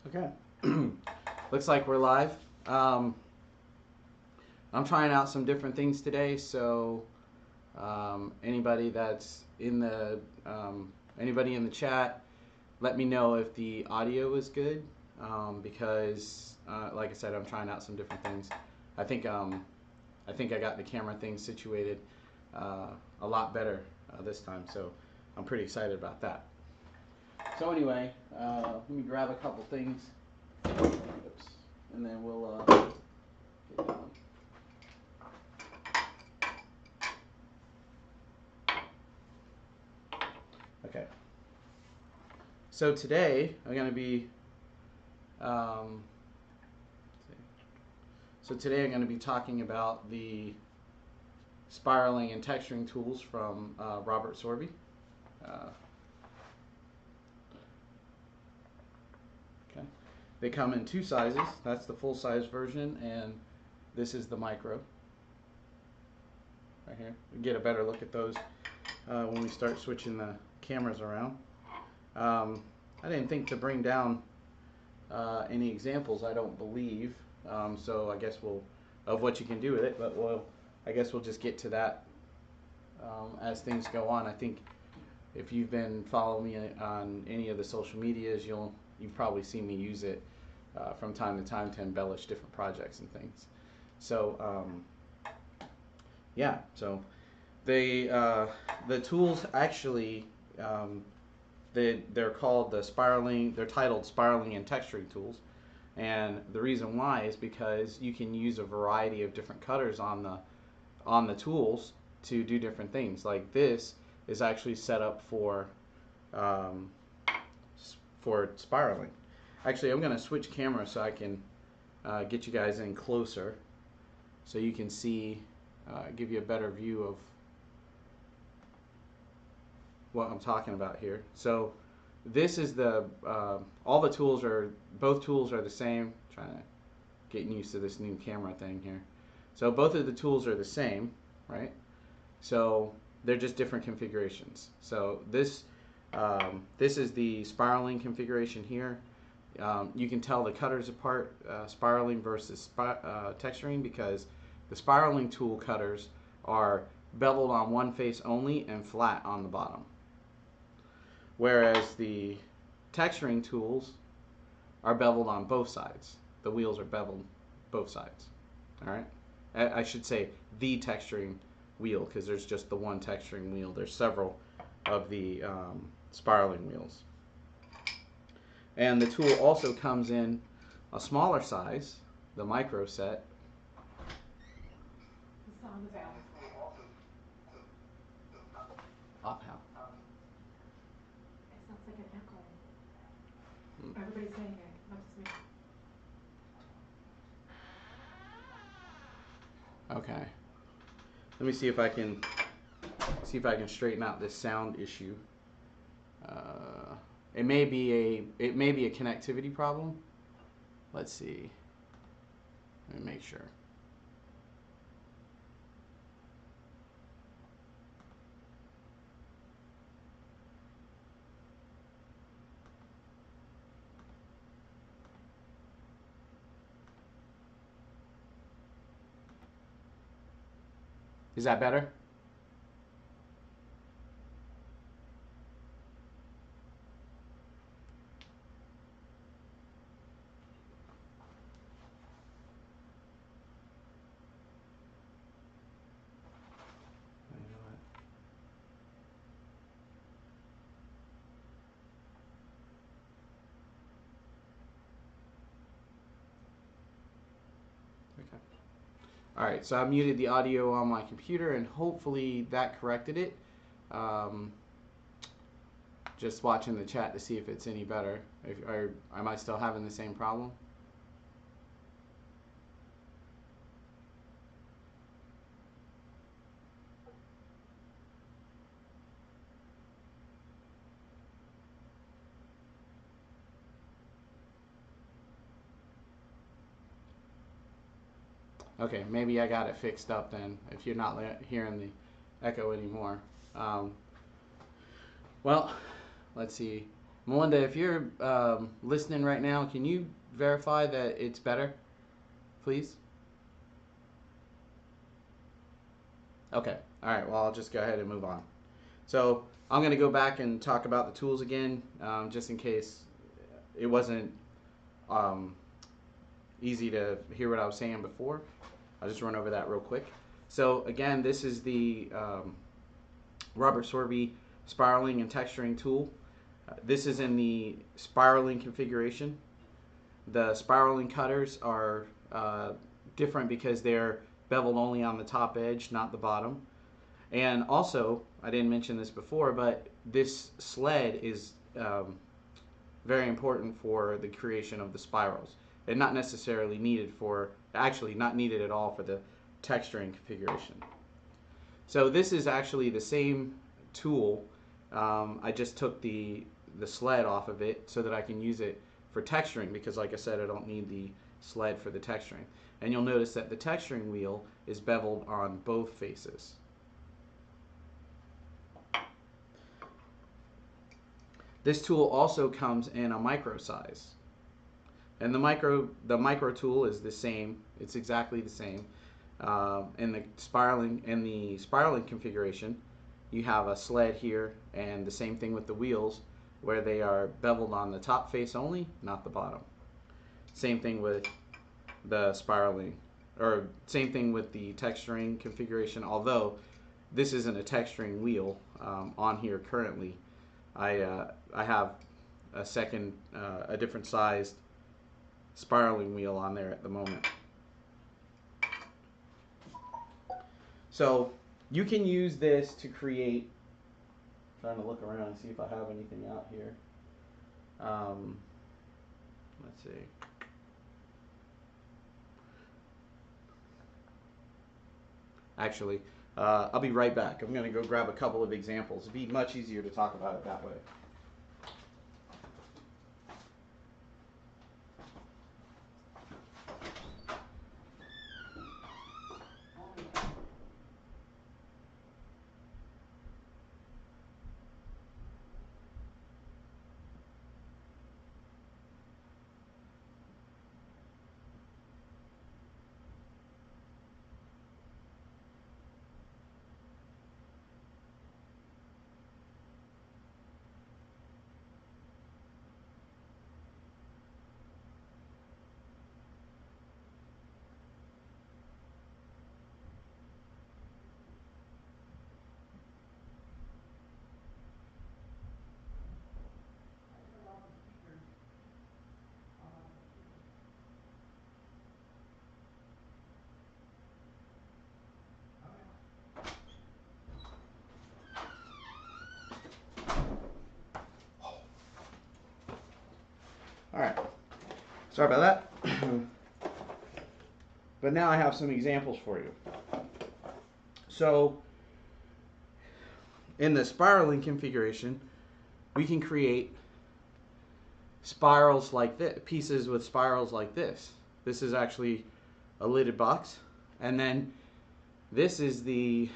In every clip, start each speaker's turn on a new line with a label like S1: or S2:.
S1: Okay. Looks like we're live. Um, I'm trying out some different things today, so anybody that's in the anybody in the chat, let me know if the audio is good, because like I said, I'm trying out some different things. I think I think I got the camera thing situated a lot better this time, so I'm pretty excited about that. So anyway, let me grab a couple things. Oops. And then we'll get going. Okay. So today I'm going to be um, talking about the spiraling and texturing tools from Robert Sorby. Uh, okay. They come in two sizes. That's the full size version, and this is the micro. Right here. We get a better look at those when we start switching the cameras around. I didn't think to bring down any examples, I don't believe. So I guess of what you can do with it, but I guess we'll just get to that as things go on. I think if you've been following me on any of the social medias, you've probably seen me use it from time to time to embellish different projects and things. So yeah, so the tools actually they're called they're titled spiraling and texturing tools, and the reason why is because you can use a variety of different cutters on the tools to do different things. Like this is actually set up um, for spiraling. Actually, I'm going to switch cameras so I can get you guys in closer so you can see, give you a better view of what I'm talking about here. So this is all the tools both tools are the same. Trying to get used to this new camera thing here. So both of the tools are the same, right? So they're just different configurations. So this is the spiraling configuration here. You can tell the cutters apart, spiraling versus texturing, because the spiraling tool cutters are beveled on one face only and flat on the bottom. Whereas the texturing tools are beveled on both sides. The wheels are beveled both sides. All right. I should say the texturing wheel, because there's just the one texturing wheel. There's several of the spiraling wheels. And the tool also comes in a smaller size, the micro set.
S2: The sound is off.
S1: Off how?
S2: It sounds like an echo. Everybody's saying it, not just me.
S1: Okay. Let me see if I can straighten out this sound issue. It may be a connectivity problem. Let's see. Let me make sure. Is that better? Okay. All right, so I muted the audio on my computer, and hopefully that corrected it. Um, just watching the chat to see if it's any better. Am I still having the same problem? Okay, maybe I got it fixed up then, if you're not hearing the echo anymore. Well, let's see. Melinda, if you're listening right now, can you verify that it's better, please? Okay. All right. Well, I'll just go ahead and move on. So I'm going to go back and talk about the tools again, just in case it wasn't um, easy to hear what I was saying before. I'll just run over that real quick. So again, this is the Robert Sorby spiraling and texturing tool. This is in the spiraling configuration. The spiraling cutters are different because they're beveled only on the top edge, not the bottom. And also, I didn't mention this before, but this sled is very important for the creation of the spirals, and not necessarily needed for, actually not needed at all for the texturing configuration. So this is actually the same tool. I just took the sled off of it so that I can use it for texturing, because like I said, I don't need the sled for the texturing. And you'll notice that the texturing wheel is beveled on both faces. This tool also comes in a micro size. And the micro tool is the same. It's exactly the same. In the spiraling configuration, you have a sled here, and the same thing with the wheels, where they are beveled on the top face only, not the bottom. Same thing with the spiraling, or same thing with the texturing configuration. Although this isn't a texturing wheel on here currently, I have a different sized spiraling wheel on there at the moment. So you can use this to create, trying to look around and see if I have anything out here. Let's see. Actually, I'll be right back. I'm going to go grab a couple of examples. It'd be much easier to talk about it that way. All right. Sorry about that. But now I have some examples for you. So in the spiraling configuration, we can create spirals like this, pieces with spirals like this. This is actually a lidded box, and then this is an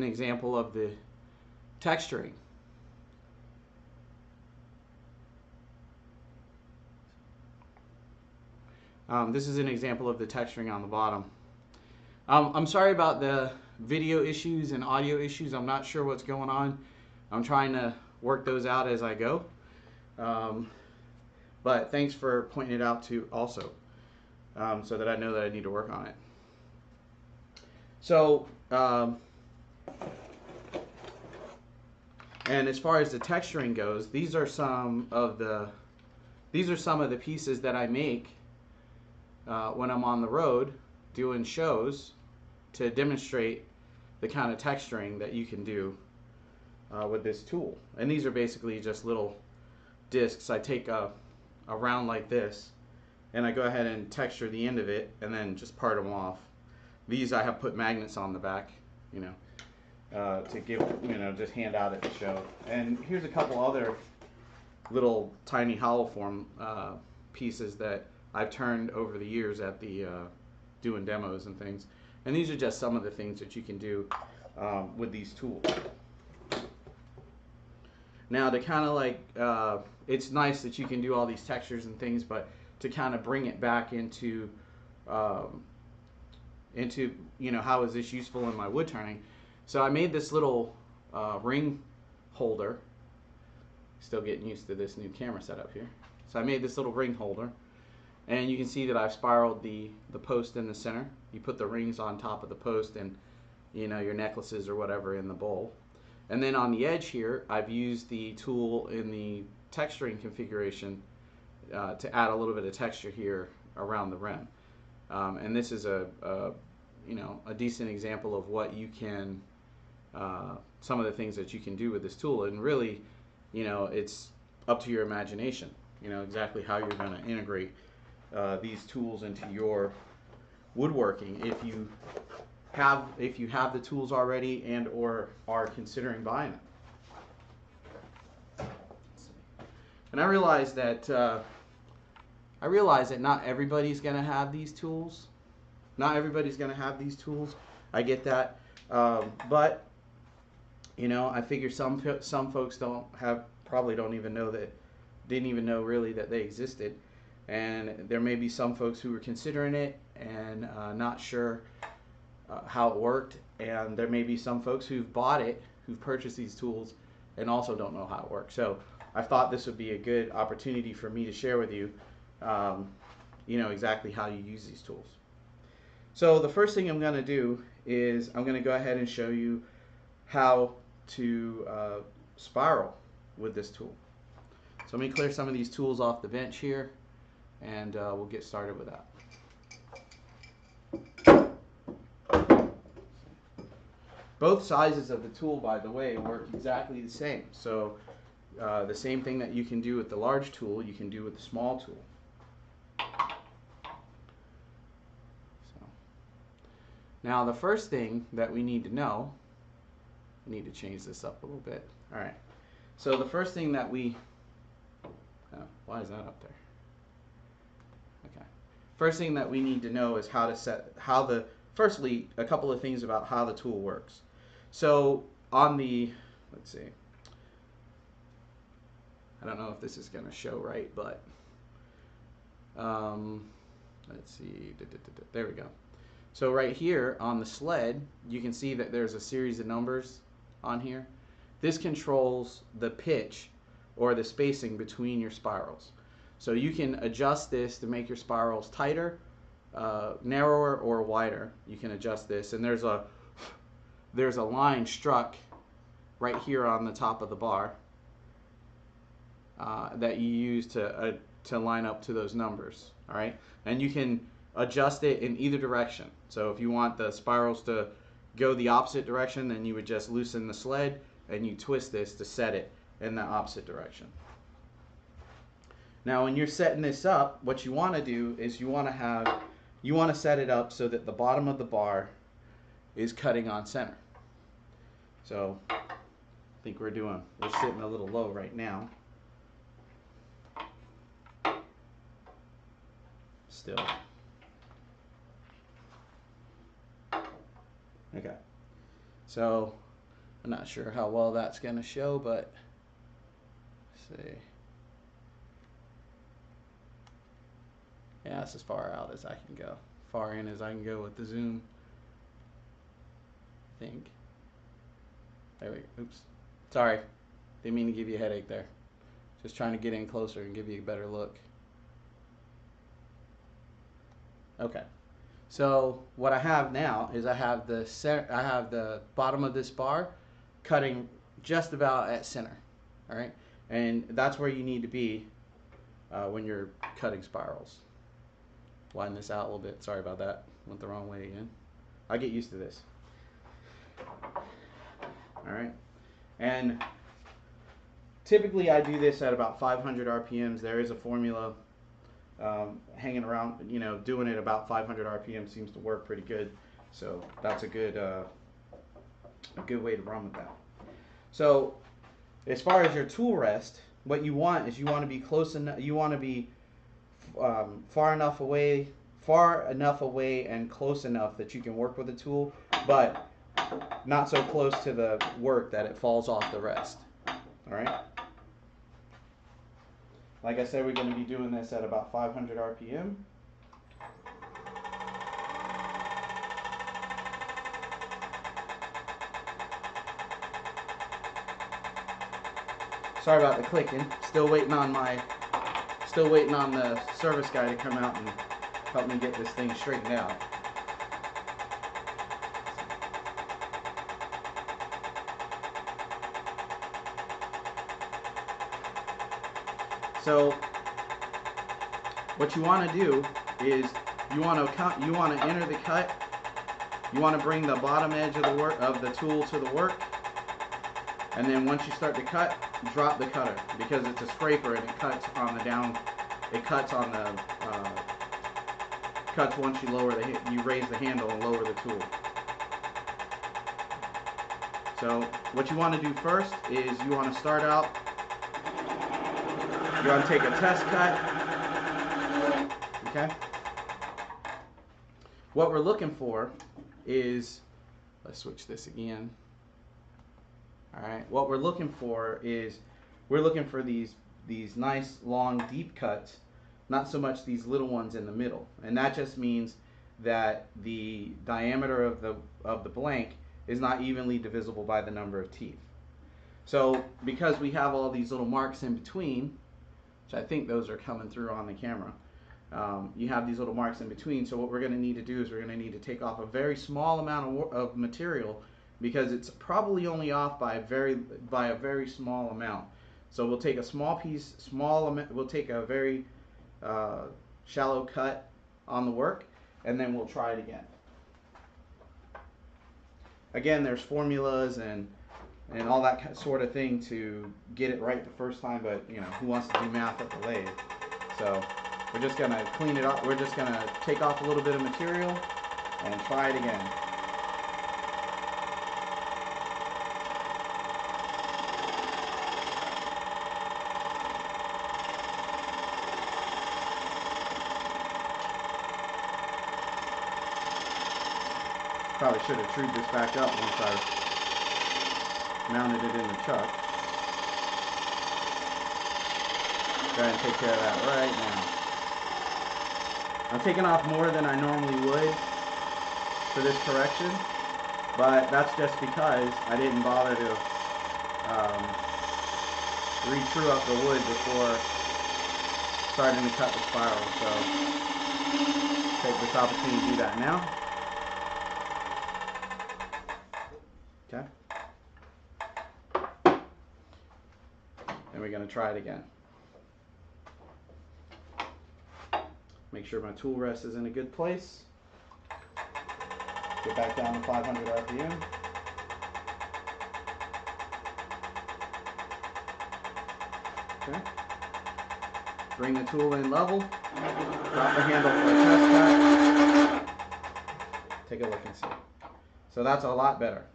S1: example of the texturing. This is an example of the texturing on the bottom. I'm sorry about the video issues and audio issues. I'm not sure what's going on. I'm trying to work those out as I go. But thanks for pointing it out too also, so that I know that I need to work on it. So, and as far as the texturing goes, these are some of the pieces that I make when I'm on the road doing shows to demonstrate the kind of texturing that you can do with this tool. And these are basically just little discs. I take a round like this, and I go ahead and texture the end of it, and then just part them off. These I have put magnets on the back, to give, just hand out at the show. And here's a couple other little tiny hollow form pieces that I've turned over the years at the doing demos and things. And these are just some of the things that you can do with these tools. Now to kind of like, it's nice that you can do all these textures and things, but to kind of bring it back um, into, you know, how is this useful in my wood turning? So I made this little ring holder. Still getting used to this new camera setup here. So I made this little ring holder, and you can see that I've spiraled the post in the center. You put the rings on top of the post and, you know, your necklaces or whatever in the bowl. And then on the edge here, I've used the tool in the texturing configuration to add a little bit of texture here around the rim. And this is you know, a decent example of what you can, some of the things that you can do with this tool. And really, you know, it's up to your imagination, you know, exactly how you're going to integrate these tools into your woodworking. If you have the tools already and or are considering buying them. And I realize that not everybody's going to have these tools. Not everybody's going to have these tools. I get that, but you know, I figure some folks probably don't even know didn't even know really that they existed, and there may be some folks who were considering it and not sure how it worked, and there may be some folks who've bought it, who've purchased these tools, and also don't know how it works. So I thought this would be a good opportunity for me to share with you, you know, exactly how you use these tools. So the first thing I'm going to do is I'm going to go ahead and show you how to spiral with this tool. So let me clear some of these tools off the bench here, and we'll get started with that. Both sizes of the tool, by the way, work exactly the same. So the same thing that you can do with the large tool, you can do with the small tool. Now the first thing that we need to know, I need to change this up a little bit. All right. So the first thing that why is that up there? Okay. First thing that we need to know is firstly, a couple of things about how the tool works. So on the, let's see, I don't know if this is going to show right, but let's see, there we go. So right here on the sled, you can see that there's a series of numbers on here. This controls the pitch or the spacing between your spirals. So you can adjust this to make your spirals tighter, narrower, or wider. You can adjust this, and there's a line struck right here on the top of the bar that you use to line up to those numbers. All right, and you can adjust it in either direction. So if you want the spirals to go the opposite direction, then you would just loosen the sled and you twist this to set it in the opposite direction. Now when you're setting this up, what you want to do is you want to set it up so that the bottom of the bar is cutting on center. So I think we're sitting a little low right now. Still. Okay. So I'm not sure how well that's going to show, but let's see. Yeah, that's as far out as I can go. Far in as I can go with the zoom. I think. There we go. Oops. Sorry. Didn't mean to give you a headache there. Just trying to get in closer and give you a better look. Okay. So what I have now is I have the bottom of this bar cutting just about at center. All right. And that's where you need to be when you're cutting spirals. Widen this out a little bit. Sorry about that. Went the wrong way again. I get used to this. All right. And typically I do this at about 500 RPMs. There is a formula hanging around, you know, doing it about 500 RPM seems to work pretty good. So that's a good way to run with that. So as far as your tool rest, what you want is you want to be close enough. You want to be far enough away and close enough that you can work with the tool, but not so close to the work that it falls off the rest. All right. Like I said, we're going to be doing this at about 500 RPM. Sorry about the clicking. Still waiting on the service guy to come out and help me get this thing straightened out. So what you want to do is you want to enter the cut. You want to bring the bottom edge of the tool to the work, and then once you start to cut, drop the cutter because it's a scraper and it cuts on the down. It cuts on the cuts once you raise the handle and lower the tool. So what you want to do first is you want to start out. You want to take a test cut. Okay. What we're looking for is, let's switch this again. All right. What we're looking for is we're looking for these nice long deep cuts, not so much these little ones in the middle. And that just means that the diameter of the blank is not evenly divisible by the number of teeth. So because we have all these little marks in between, which I think those are coming through on the camera, you have these little marks in between. So what we're going to need to do is we're going to need to take off a very small amount of material, because it's probably only off by a very small amount. So we'll take a small piece, we'll take a very shallow cut on the work, and then we'll try it again. Again, there's formulas and all that sort of thing to get it right the first time, but you know, who wants to do math at the lathe? So we're just gonna clean it up. We're just gonna take off a little bit of material and try it again. Probably should have trued this back up once I mounted it in the chuck. Go ahead and take care of that right now. I'm taking off more than I normally would for this correction, but that's just because I didn't bother to re-true up the wood before starting to cut the spiral. So take this opportunity to do that now. Okay. And we're going to try it again. Make sure my tool rest is in a good place. Get back down to 500 RPM. Okay. Bring the tool in level. Drop the handle for a test cut. Take a look and see. So that's a lot better.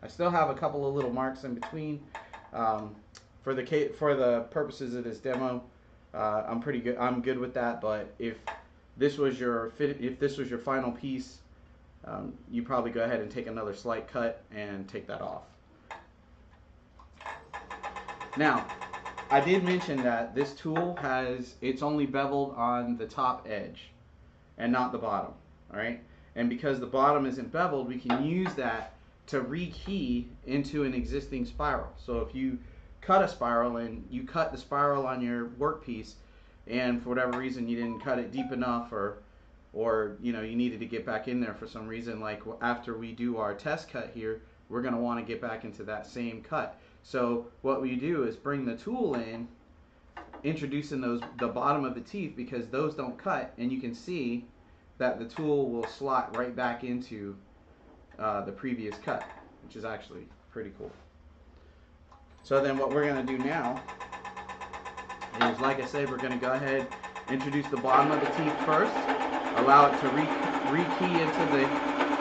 S1: I still have a couple of little marks in between. For the purposes of this demo, I'm pretty good. I'm good with that. But if this was your final piece, you probably go ahead and take another slight cut and take that off. Now, I did mention that this tool it's only beveled on the top edge and not the bottom. All right, and because the bottom isn't beveled, we can use that to rekey into an existing spiral. So if you cut a spiral and you cut the spiral on your workpiece, and for whatever reason you didn't cut it deep enough, or you know, you needed to get back in there for some reason, like after we do our test cut here, we're going to want to get back into that same cut. So what we do is bring the tool in, introducing the bottom of the teeth, because those don't cut, and you can see that the tool will slot right back into the previous cut, which is actually pretty cool. So then what we're going to do now is, like I said, we're going to go ahead, introduce the bottom of the teeth first, allow it to rekey into the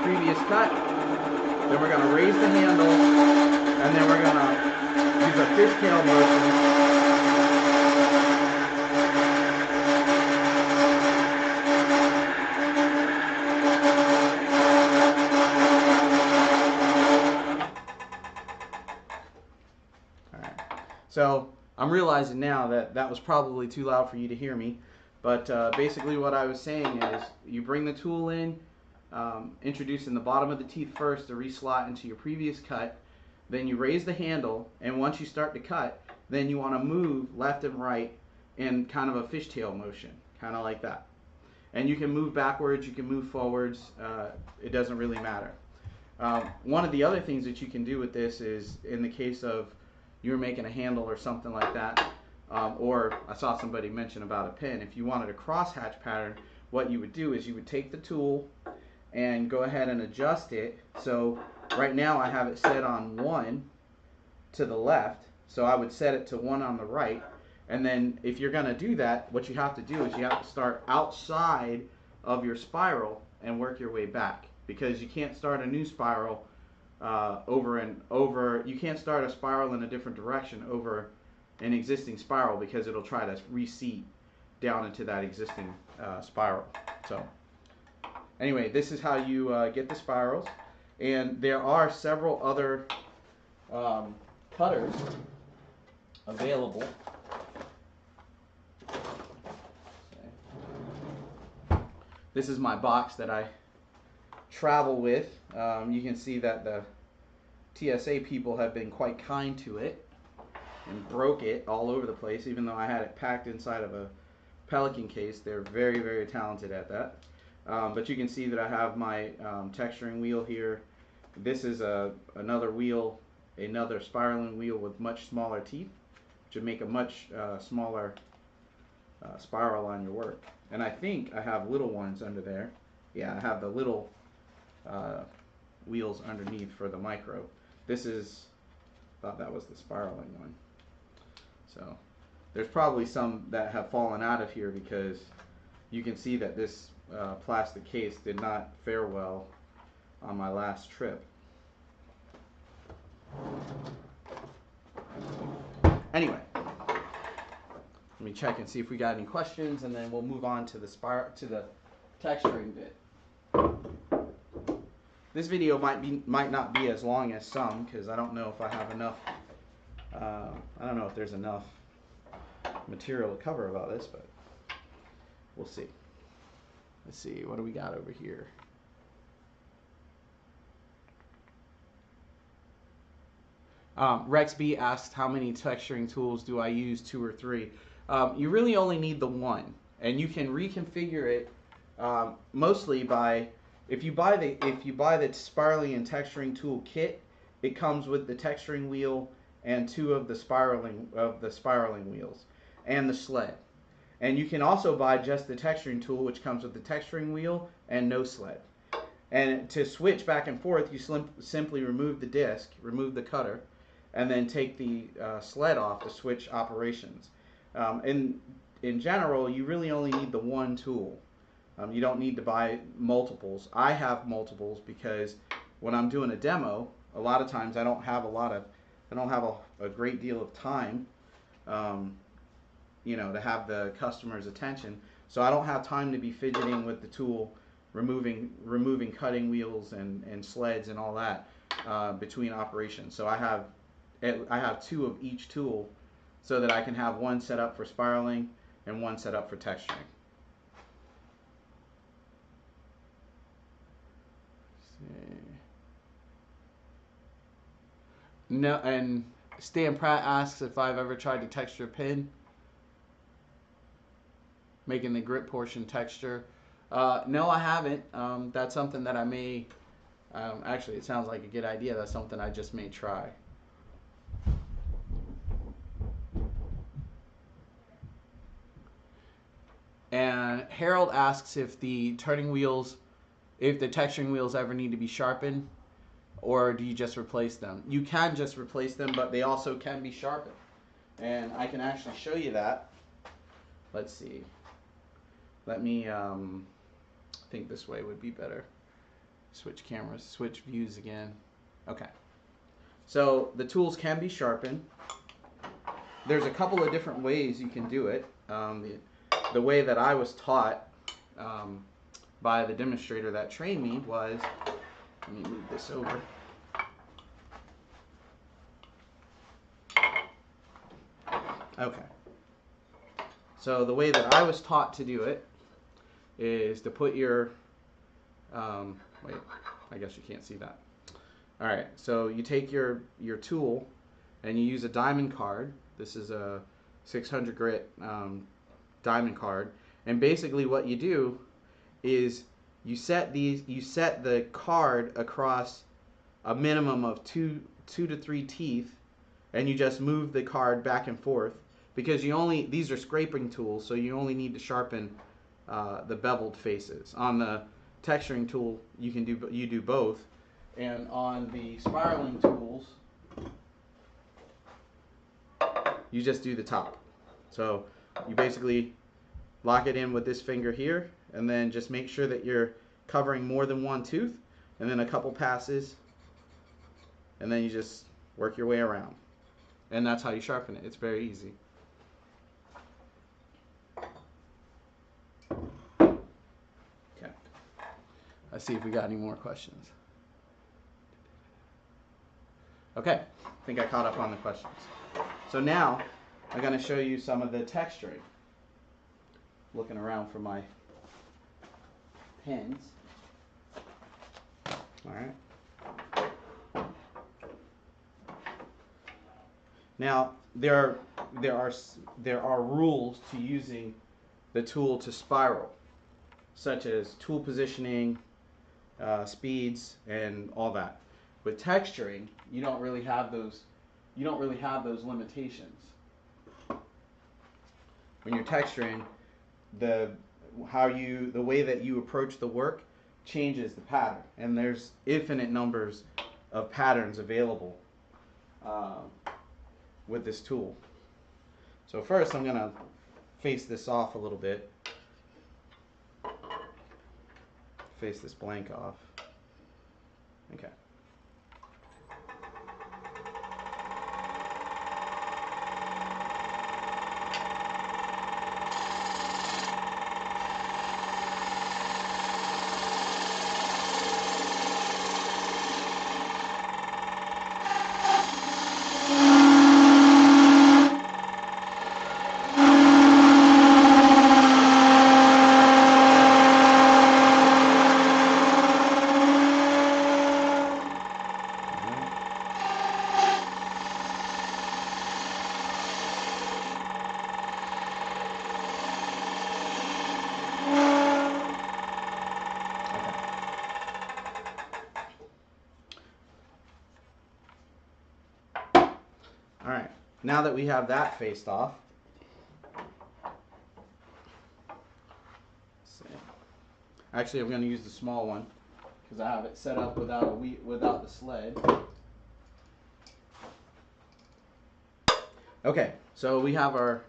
S1: previous cut. Then we're going to raise the handle, and then we're going to use a fishtail motion. So I'm realizing now that that was probably too loud for you to hear me. But basically what I was saying is you bring the tool in, introducing the bottom of the teeth first to reslot into your previous cut. Then you raise the handle, and once you start to cut, then you want to move left and right in kind of a fishtail motion, kind of like that. And you can move backwards, you can move forwards, it doesn't really matter. One of the other things that you can do with this is, in the case of you're making a handle or something like that, or I saw somebody mention about a pin, if you wanted a crosshatch pattern, what you would do is you would take the tool and go ahead and adjust it. So right now I have it set on 1 to the left, so I would set it to 1 on the right. And then if you're going to do that, what you have to do is you have to start outside of your spiral and work your way back, because you can't start a new spiral you can't start a spiral in a different direction over an existing spiral, because it'll try to reseat down into that existing spiral. So anyway, this is how you get the spirals, and there are several other cutters available. This is my box that I travel with. You can see that the TSA people have been quite kind to it and broke it all over the place, even though I had it packed inside of a Pelican case. They're very, very talented at that. But you can see that I have my texturing wheel here. This is another wheel, another spiraling wheel with much smaller teeth, which would make a much smaller spiral on your work. And I think I have little ones under there. Yeah, I have the little wheels underneath for the micro. This is, thought that was the spiraling one. So there's probably some that have fallen out of here, because you can see that this plastic case did not fare well on my last trip. Anyway, let me check and see if we got any questions, and then we'll move on to the texturing bit. This video might not be as long as some, because I don't know if I have enough. I don't know if there's enough material to cover about this, but we'll see. Let's see, what do we got over here? Rex B asked, how many texturing tools do I use, 2 or 3? You really only need the one, and you can reconfigure it mostly by, if you buy the spiraling and texturing tool kit, it comes with the texturing wheel and 2 of the spiraling wheels and the sled. And you can also buy just the texturing tool, which comes with the texturing wheel and no sled. And to switch back and forth, you simply remove the disc, remove the cutter, and then take the sled off to switch operations. In general, you really only need the one tool. You don't need to buy multiples. I have multiples because when I'm doing a demo, a lot of times I don't have a great deal of time, to have the customer's attention. So I don't have time to be fidgeting with the tool, removing cutting wheels and sleds and all that between operations. So I have 2 of each tool, so that I can have one set up for spiraling and one set up for texturing. No, and Stan Pratt asks if I've ever tried to texture a pin, making the grip portion texture. No, I haven't. That's something that I may, actually, it sounds like a good idea. That's something I just may try. And Harold asks if the texturing wheels ever need to be sharpened, or do you just replace them? You can just replace them, but they also can be sharpened. And I can actually show you that. Let's see. Let me, I think this way would be better. Switch cameras, switch views again. Okay. So the tools can be sharpened. There's a couple of different ways you can do it. The way that I was taught by the demonstrator that trained me was, let me move this over. Okay. So the way that I was taught to do it is to put your, wait, I guess you can't see that. All right, so you take your tool and you use a diamond card. This is a 600 grit diamond card, and basically what you do is you set the card across a minimum of two to three teeth, and you just move the card back and forth because these are scraping tools, so you only need to sharpen the beveled faces. On the texturing tool, you do both, and on the spiraling tools, you just do the top. So you basically lock it in with this finger here, and then just make sure that you're covering more than one tooth, and then a couple passes, and then you just work your way around. And that's how you sharpen it. It's very easy. Okay. Let's see if we got any more questions. Okay, I think I caught up on the questions. So now I'm going to show you some of the texturing. Looking around for my pens. All right. Now there are rules to using the tool to spiral, such as tool positioning, speeds, and all that. With texturing, you don't really have those. You don't really have those limitations. When you're texturing, the way that you approach the work changes the pattern, and there's infinite numbers of patterns available with this tool. So first, I'm going to face this off a little bit. Face this blank off. Okay. Alright, now that we have that faced off, actually I'm going to use the small one because I have it set up without the sled. Okay, so we have our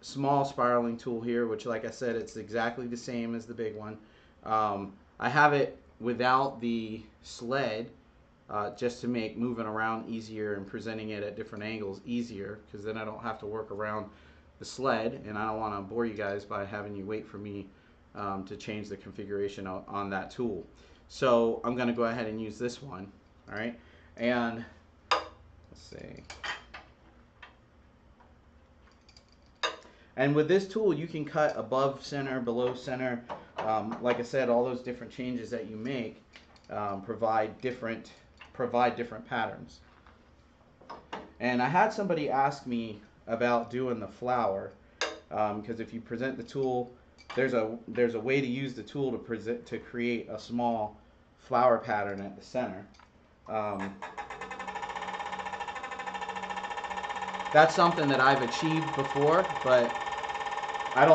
S1: small spiraling tool here, which, like I said, it's exactly the same as the big one. I have it without the sled just to make moving around easier and presenting it at different angles easier, because then I don't have to work around the sled, and I don't want to bore you guys by having you wait for me to change the configuration on that tool. So I'm going to go ahead and use this one. All right, and let's see. And with this tool, you can cut above center, below center. Like I said, all those different changes that you make provide different patterns. And I had somebody ask me about doing the flower, because if you present the tool, there's a way to use the tool to create a small flower pattern at the center. That's something that I've achieved before, but I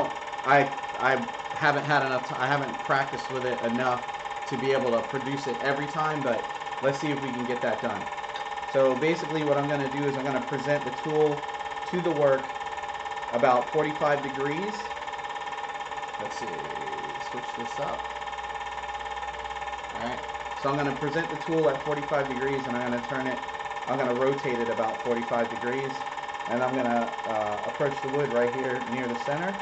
S1: haven't practiced with it enough to be able to produce it every time, but let's see if we can get that done. So basically what I'm going to do is I'm going to present the tool to the work about 45 degrees. Let's see, switch this up. Alright, so I'm going to present the tool at 45 degrees, and I'm going to rotate it about 45 degrees, and I'm going to approach the wood right here near the center.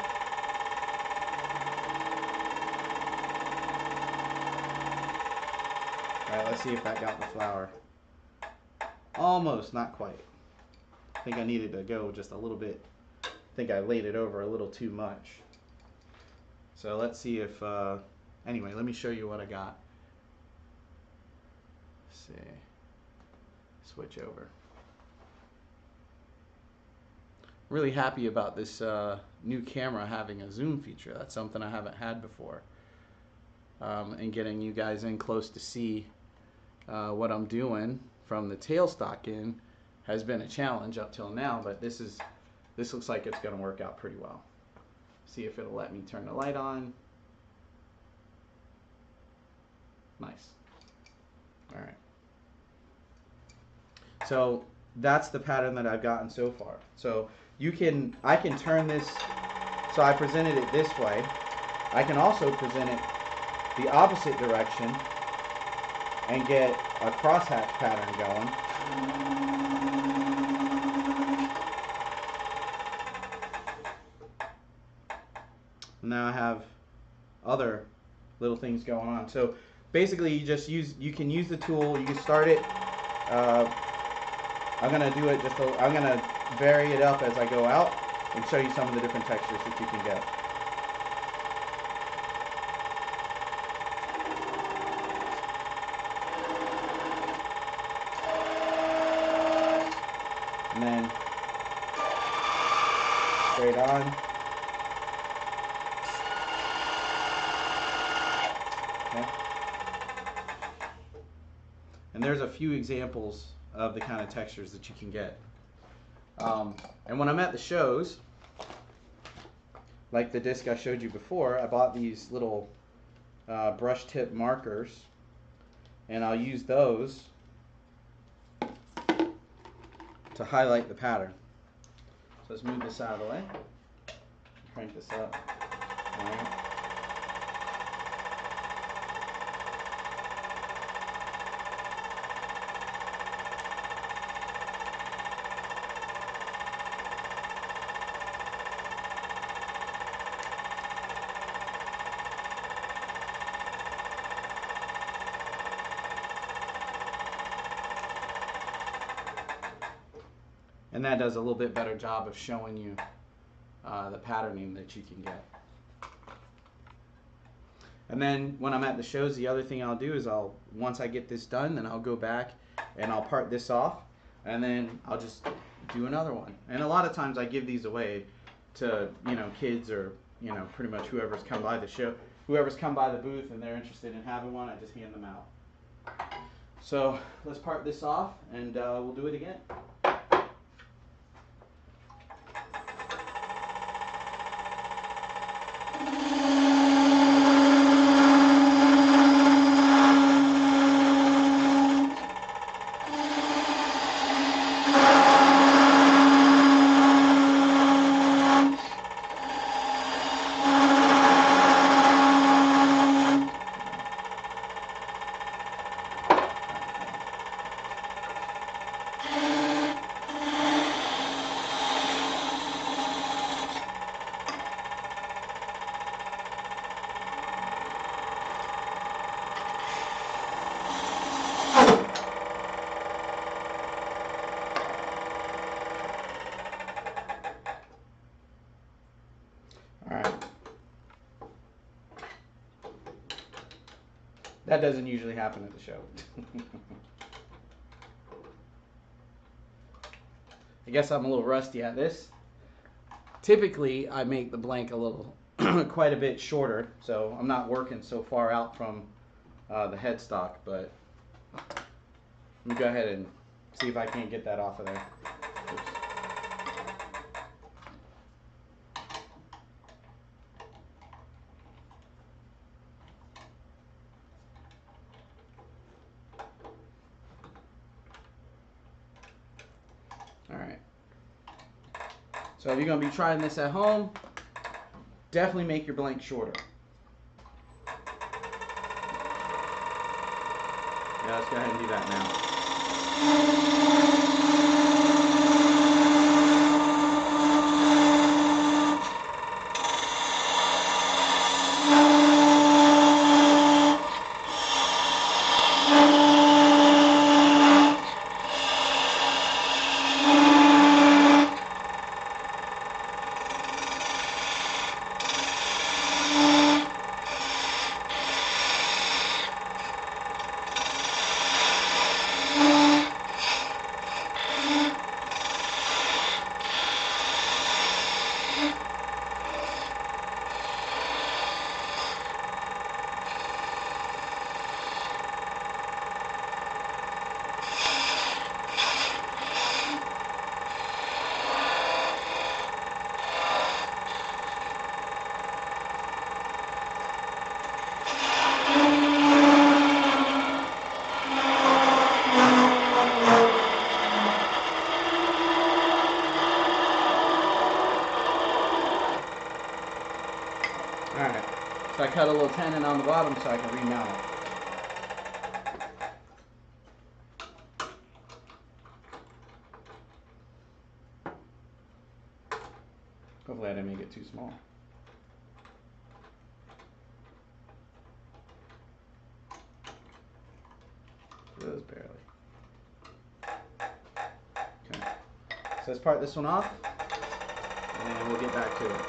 S1: Alright, let's see if that got the flower. Almost, not quite. think I needed to go just a little bit. I think I laid it over a little too much. So let's see if, anyway, let me show you what I got. Let's see, switch over. Really happy about this new camera having a zoom feature. That's something I haven't had before. And getting you guys in close to see what I'm doing from the tailstock in has been a challenge up till now, but this looks like it's going to work out pretty well. See if it'll let me turn the light on. Nice. All right. So that's the pattern that I've gotten so far. So I can turn this, so I presented it this way. I can also present it the opposite direction and get a crosshatch pattern going. Now I have other little things going on. So basically you can use the tool, you can start it. I'm gonna do it I'm gonna vary it up as I go out and show you some of the different textures that you can get. And then straight on. Okay. And there's a few examples of the kind of textures that you can get. And when I'm at the shows, like the disc I showed you before, I bought these little brush tip markers, and I'll use those to highlight the pattern. So let's move this out of the way. Crank this up. All right. And that does a little bit better job of showing you the patterning that you can get. And then when I'm at the shows, the other thing I'll do is once I get this done, then I'll go back and I'll part this off, and then I'll just do another one. And a lot of times I give these away to, kids or, pretty much whoever's come by the show, whoever's come by the booth and they're interested in having one, I just hand them out. So let's part this off and we'll do it again. That doesn't usually happen at the show. I guess I'm a little rusty at this. Typically, I make the blank a little, quite a bit shorter, so I'm not working so far out from the headstock, but let me go ahead and see if I can't get that off of there. Oops. Alright, so if you're going to be trying this at home, definitely make your blank shorter. Yeah, let's go ahead and do that now. Alright, so I cut a little tenon on the bottom so I can remount it. Hopefully I didn't make it too small. Just barely. Okay. So let's part this one off, and we'll get back to it.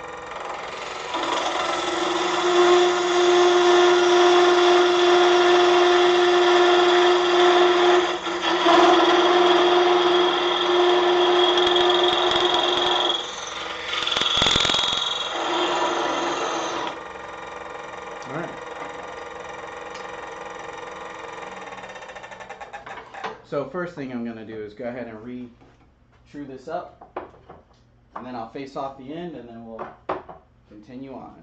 S1: So first thing I'm going to do is go ahead and re-true this up, and then I'll face off the end, and then we'll continue on.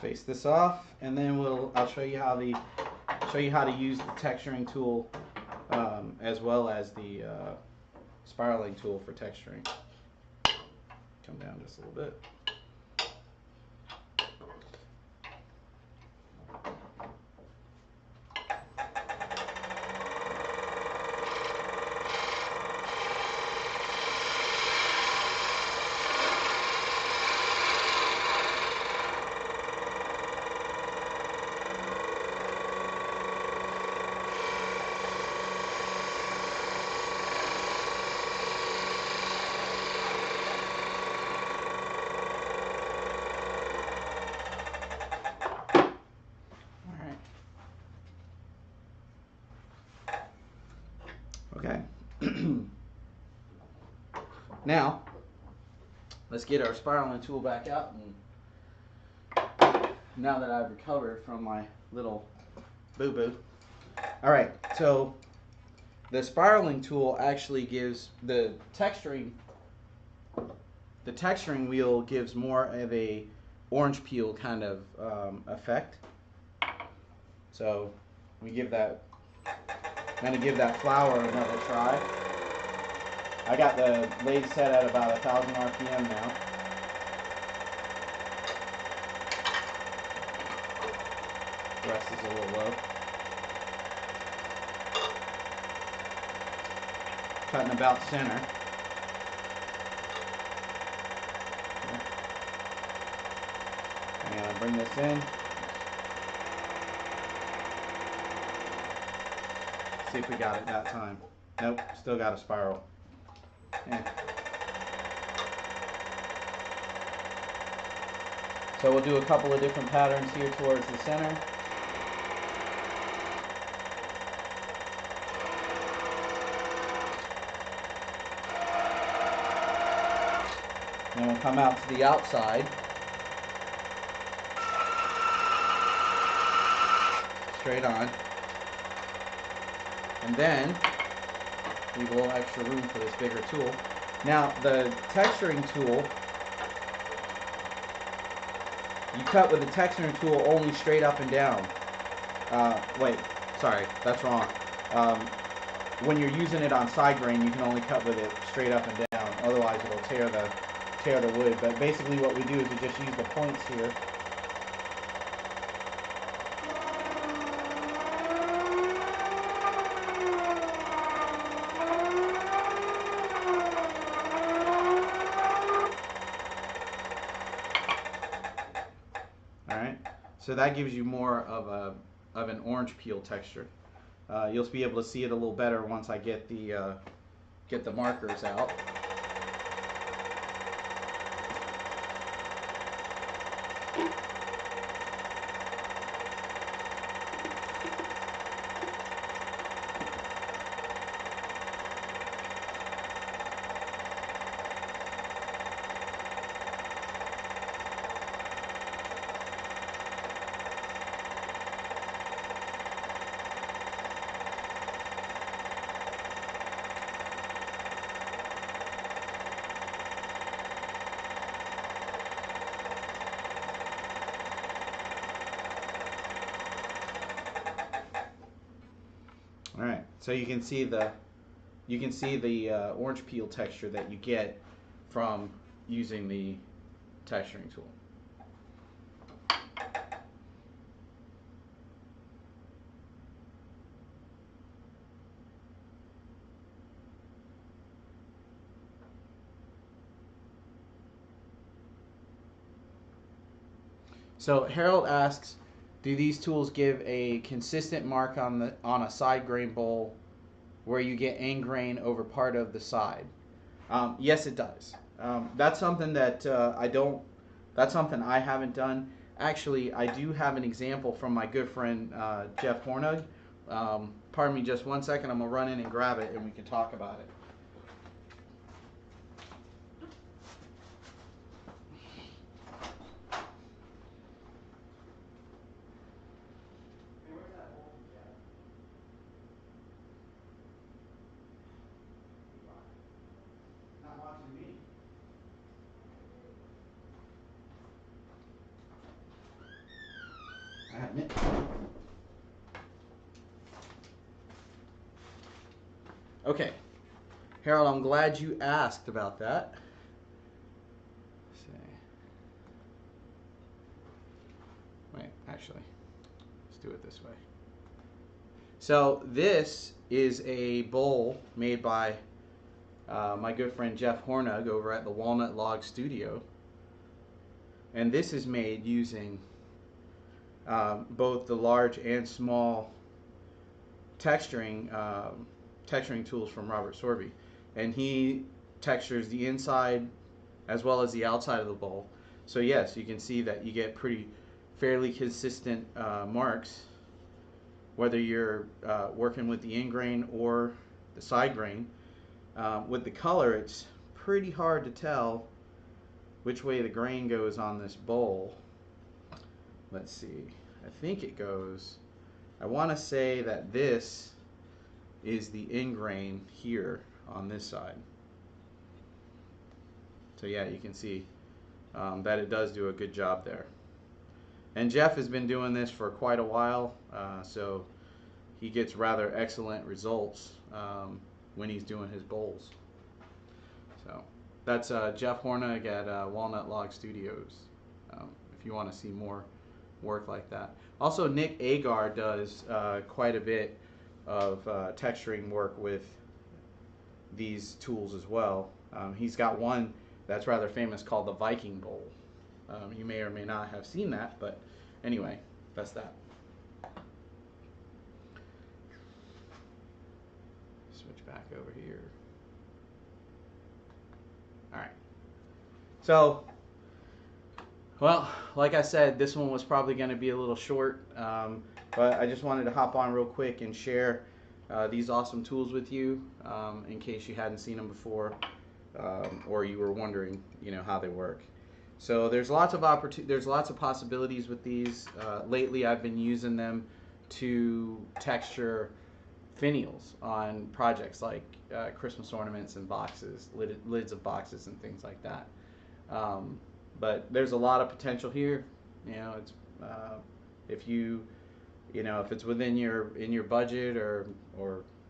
S1: Face this off, and then I'll show you how to use the texturing tool as well as the spiraling tool for texturing. Come down just a little bit. Okay. Now, let's get our spiraling tool back out. And now that I've recovered from my little boo-boo. Alright, so the spiraling tool actually gives the texturing wheel gives more of a orange peel kind of effect. So we give that. I'm going to give that flower another try. I got the lathe set at about 1,000 RPM now. The rest is a little low. Cutting about center. Okay. I'm going to bring this in. See if we got it that time. Nope, still got a spiral. Yeah. So we'll do a couple of different patterns here towards the center. Then we'll come out to the outside. Straight on. And then leave a little extra room for this bigger tool. Now the texturing tool, you cut with the texturing tool only straight up and down. Wait, sorry, that's wrong. When you're using it on side grain, you can only cut with it straight up and down. Otherwise, it'll tear the wood. But basically, what we do is we just use the points here. So that gives you more of an orange peel texture. You'll be able to see it a little better once I get the markers out. All right, so you can see the orange peel texture that you get from using the texturing tool. So Harold asks, do these tools give a consistent mark on a side grain bowl where you get end grain over part of the side? Yes, it does. That's something that I don't. That's something I haven't done. Actually, I do have an example from my good friend Jeff Hornug. Pardon me, just 1 second. I'm gonna run in and grab it, and we can talk about it. Not watching me. I admit. Okay, Harold, I'm glad you asked about that. Let's see. Wait, actually, let's do it this way. So this is a bowl made by my good friend Jeff Hornug over at the Walnut Log Studio. And this is made using both the large and small texturing tools from Robert Sorby. And he textures the inside as well as the outside of the bowl. So yes, you can see that you get fairly consistent marks, whether you're working with the end grain or the side grain. With the color, it's pretty hard to tell which way the grain goes on this bowl. Let's see. I think it goes. I want to say that this is the end grain here on this side. So yeah, you can see that it does do a good job there. And Jeff has been doing this for quite a while, so he gets rather excellent results when he's doing his bowls. So that's Jeff Hornug at Walnut Log Studios, if you want to see more work like that. Also, Nick Agar does quite a bit of texturing work with these tools as well. He's got one that's rather famous called the Viking Bowl. You may or may not have seen that, but anyway, that's that. Switch back over here. All right. So, well, like I said, this one was probably going to be a little short, but I just wanted to hop on real quick and share these awesome tools with you in case you hadn't seen them before or you were wondering, how they work. So there's lots of possibilities with these. Lately, I've been using them to texture finials on projects like Christmas ornaments and boxes, lids of boxes and things like that. But there's a lot of potential here. It's if if it's within your budget or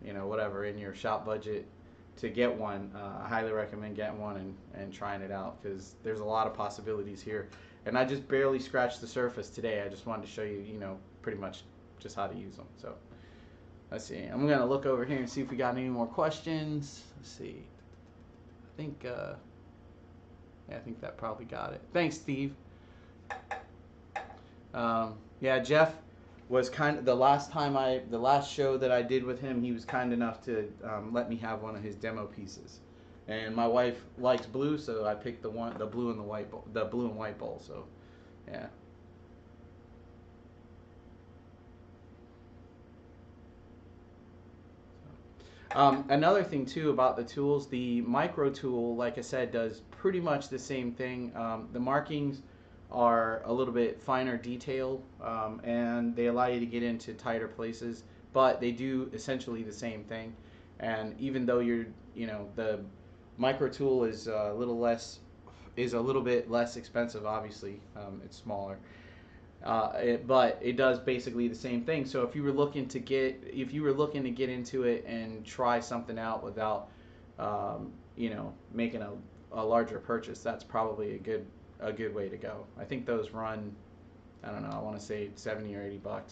S1: whatever in your shop budget to get one, I highly recommend getting one and trying it out, because there's a lot of possibilities here. And I just barely scratched the surface today. I just wanted to show you, pretty much just how to use them. So let's see. I'm gonna look over here and see if we got any more questions. Let's see. I think yeah, I think that probably got it. Thanks, Steve. Yeah, Jeff was the last show that I did with him, he was kind enough to let me have one of his demo pieces. And my wife likes blue, so I picked the blue and white bowl. So, yeah. Another thing too about the tools, the micro tool, like I said, does pretty much the same thing. The markings are a little bit finer detail, and they allow you to get into tighter places, but they do essentially the same thing. And even though the micro tool is a little bit less expensive, obviously, it's smaller. But it does basically the same thing. So if you were looking to get into it and try something out without, making a larger purchase, that's probably a good way to go. I think those run, I don't know, I want to say 70 or $80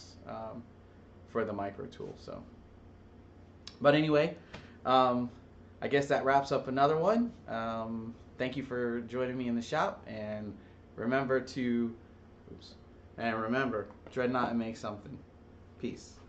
S1: for the micro tool. So, but anyway, I guess that wraps up another one. Thank you for joining me in the shop, and remember to, oops, and remember, dread not and make something. Peace.